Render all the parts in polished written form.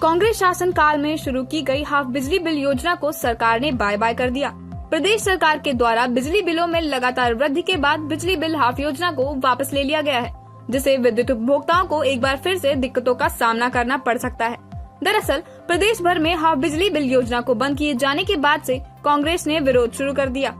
कांग्रेस शासन काल में शुरू की गई हाफ बिजली बिल योजना को सरकार ने बाय बाय कर दिया। प्रदेश सरकार के द्वारा बिजली बिलों में लगातार वृद्धि के बाद बिजली बिल हाफ योजना को वापस ले लिया गया है, जिससे विद्युत उपभोक्ताओं को एक बार फिर से दिक्कतों का सामना करना पड़ सकता है। दरअसल प्रदेश भर में हाफ बिजली बिल योजना को बंद किए जाने के बाद से कांग्रेस ने विरोध शुरू कर दिया।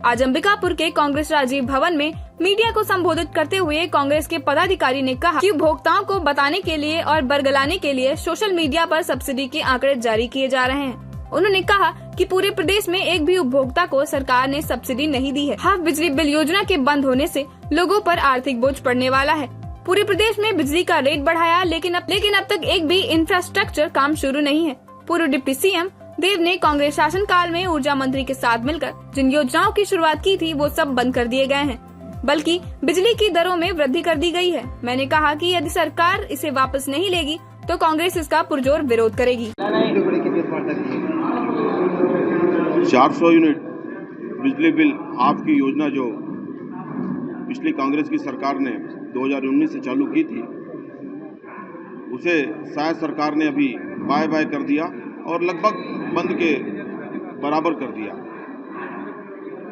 आज अंबिकापुर के कांग्रेस राजीव भवन में मीडिया को संबोधित करते हुए कांग्रेस के पदाधिकारी ने कहा कि उपभोक्ताओं को बताने के लिए और बरगलाने के लिए सोशल मीडिया पर सब्सिडी के आंकड़े जारी किए जा रहे हैं। उन्होंने कहा कि पूरे प्रदेश में एक भी उपभोक्ता को सरकार ने सब्सिडी नहीं दी है। हाफ बिजली बिल योजना के बंद होने से लोगों पर आर्थिक बोझ पड़ने वाला है। पूरे प्रदेश में बिजली का रेट बढ़ाया, लेकिन अब तक एक भी इंफ्रास्ट्रक्चर काम शुरू नहीं है। पूर्व डिप्टी सीएम देव ने कांग्रेस शासन काल में ऊर्जा मंत्री के साथ मिलकर जिन योजनाओं की शुरुआत की थी वो सब बंद कर दिए गए हैं, बल्कि बिजली की दरों में वृद्धि कर दी गई है। मैंने कहा कि यदि सरकार इसे वापस नहीं लेगी तो कांग्रेस इसका पुरजोर विरोध करेगी। 400 यूनिट बिजली बिल हाफ की योजना जो पिछली कांग्रेस की सरकार ने 2019 से चालू की थी, उसे शायद सरकार ने अभी बाय बाय कर दिया और लगभग बंद के बराबर कर दिया।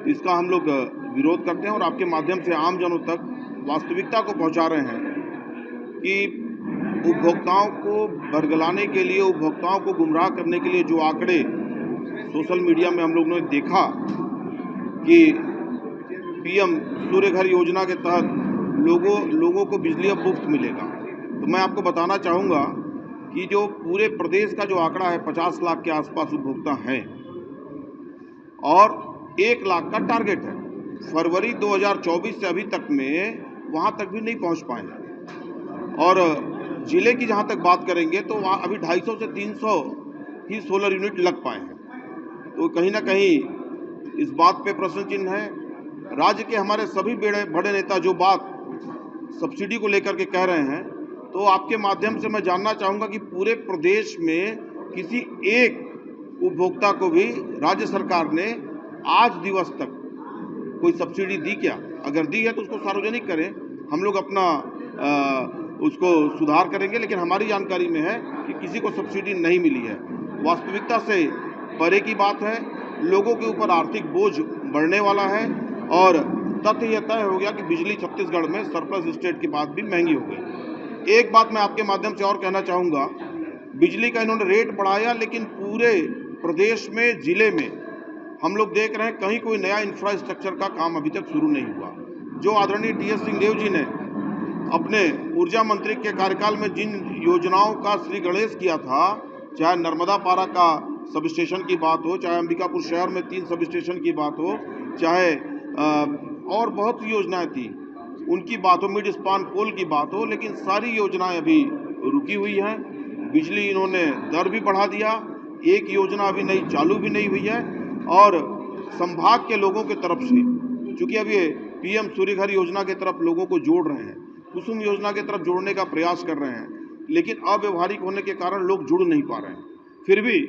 इसका हम लोग विरोध करते हैं और आपके माध्यम से आम जनों तक वास्तविकता को पहुंचा रहे हैं कि उपभोक्ताओं को बरगलाने के लिए, उपभोक्ताओं को गुमराह करने के लिए जो आंकड़े सोशल मीडिया में हम लोगों ने देखा कि पीएम सूर्य घर योजना के तहत लोगों को बिजली अब मुफ्त मिलेगा, तो मैं आपको बताना चाहूँगा कि जो पूरे प्रदेश का जो आंकड़ा है 50 लाख के आसपास उपभोक्ता हैं और 1 लाख का टारगेट है। फरवरी 2024 से अभी तक में वहाँ तक भी नहीं पहुँच पाए और जिले की जहाँ तक बात करेंगे तो वहाँ अभी 250 से 300 ही सोलर यूनिट लग पाए हैं। तो कहीं ना कहीं इस बात पे प्रश्न चिन्ह है। राज्य के हमारे सभी बड़े नेता जो बात सब्सिडी को लेकर के कह रहे हैं, तो आपके माध्यम से मैं जानना चाहूँगा कि पूरे प्रदेश में किसी एक उपभोक्ता को भी राज्य सरकार ने आज दिवस तक कोई सब्सिडी दी क्या? अगर दी है तो उसको सार्वजनिक करें, हम लोग अपना उसको सुधार करेंगे। लेकिन हमारी जानकारी में है कि किसी को सब्सिडी नहीं मिली है। वास्तविकता से परे की बात है। लोगों के ऊपर आर्थिक बोझ बढ़ने वाला है और तथ्य यह तय हो गया कि बिजली छत्तीसगढ़ में सरप्लस स्टेट के बाद भी महंगी हो गई। एक बात मैं आपके माध्यम से और कहना चाहूँगा, बिजली का इन्होंने रेट बढ़ाया, लेकिन पूरे प्रदेश में, जिले में हम लोग देख रहे हैं कहीं कोई नया इंफ्रास्ट्रक्चर का काम अभी तक शुरू नहीं हुआ। जो आदरणीय टी.एस. सिंहदेव जी ने अपने ऊर्जा मंत्री के कार्यकाल में जिन योजनाओं का श्री गणेश किया था, चाहे नर्मदा पारा का सब स्टेशन की बात हो, चाहे अंबिकापुर शहर में 3 सब स्टेशन की बात हो, चाहे और बहुत सी योजनाएं थी उनकी बात हो, मिड स्पान पोल की बात हो, लेकिन सारी योजनाएं अभी रुकी हुई हैं। बिजली इन्होंने दर भी बढ़ा दिया, एक योजना अभी नई चालू भी नहीं हुई है और संभाग के लोगों के तरफ से, चूँकि अब ये पीएम सूर्य घर योजना के तरफ लोगों को जोड़ रहे हैं, कुसुम योजना के तरफ जोड़ने का प्रयास कर रहे हैं, लेकिन अव्यवहारिक होने के कारण लोग जुड़ नहीं पा रहे हैं। फिर भी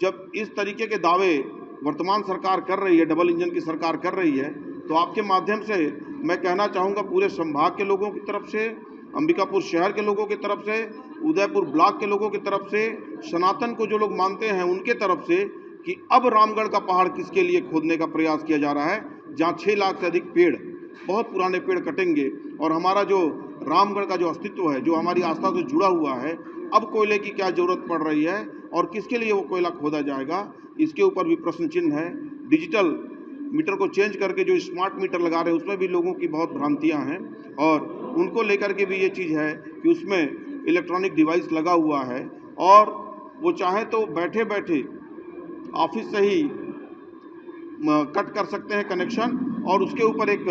जब इस तरीके के दावे वर्तमान सरकार कर रही है, डबल इंजन की सरकार कर रही है, तो आपके माध्यम से मैं कहना चाहूँगा पूरे संभाग के लोगों की तरफ से, अंबिकापुर शहर के लोगों की तरफ से, उदयपुर ब्लॉक के लोगों की तरफ से, सनातन को जो लोग मानते हैं उनके तरफ से, कि अब रामगढ़ का पहाड़ किसके लिए खोदने का प्रयास किया जा रहा है, जहाँ 6 लाख से अधिक पेड़, बहुत पुराने पेड़ कटेंगे और हमारा जो रामगढ़ का जो अस्तित्व है, जो हमारी आस्था से जुड़ा हुआ है, अब कोयले की क्या जरूरत पड़ रही है और किसके लिए वो कोयला खोदा जाएगा, इसके ऊपर भी प्रश्न चिन्ह है। डिजिटल मीटर को चेंज करके जो स्मार्ट मीटर लगा रहे हैं उसमें भी लोगों की बहुत भ्रांतियां हैं और उनको लेकर के भी ये चीज़ है कि उसमें इलेक्ट्रॉनिक डिवाइस लगा हुआ है और वो चाहे तो बैठे बैठे ऑफिस से ही कट कर सकते हैं कनेक्शन और उसके ऊपर एक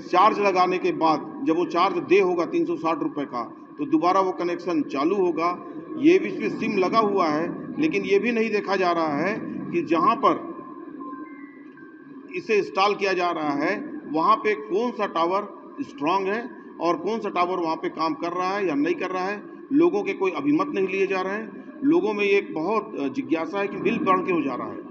चार्ज लगाने के बाद जब वो चार्ज दे होगा 360 रुपये का, तो दोबारा वो कनेक्शन चालू होगा। ये भी इसमें सिम लगा हुआ है, लेकिन ये भी नहीं देखा जा रहा है कि जहाँ पर इसे इंस्टॉल किया जा रहा है वहाँ पे कौन सा टावर स्ट्रांग है और कौन सा टावर वहाँ पे काम कर रहा है या नहीं कर रहा है। लोगों के कोई अभिमत नहीं लिए जा रहे हैं। लोगों में एक बहुत जिज्ञासा है कि बिल बढ़ के हो जा रहा है।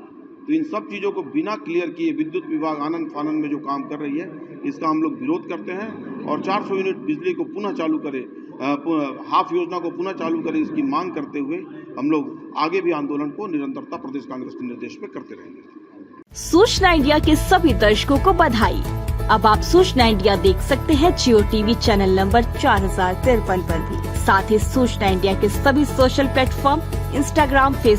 तो इन सब चीज़ों को बिना क्लियर किए विद्युत विभाग आनंद फानन में जो काम कर रही है, इसका हम लोग विरोध करते हैं और 400 यूनिट बिजली को पुनः चालू करे। हाफ योजना को पुनः चालू करें, इसकी मांग करते हुए हम लोग आगे भी आंदोलन को निरंतरता प्रदेश कांग्रेस के निर्देश में करते रहेंगे। सूचना इंडिया के सभी दर्शकों को बधाई। अब आप सूचना इंडिया देख सकते हैं जियो टीवी चैनल नंबर 4053 पर भी। साथ ही सूचना इंडिया के सभी सोशल प्लेटफॉर्म इंस्टाग्राम, फेसबुक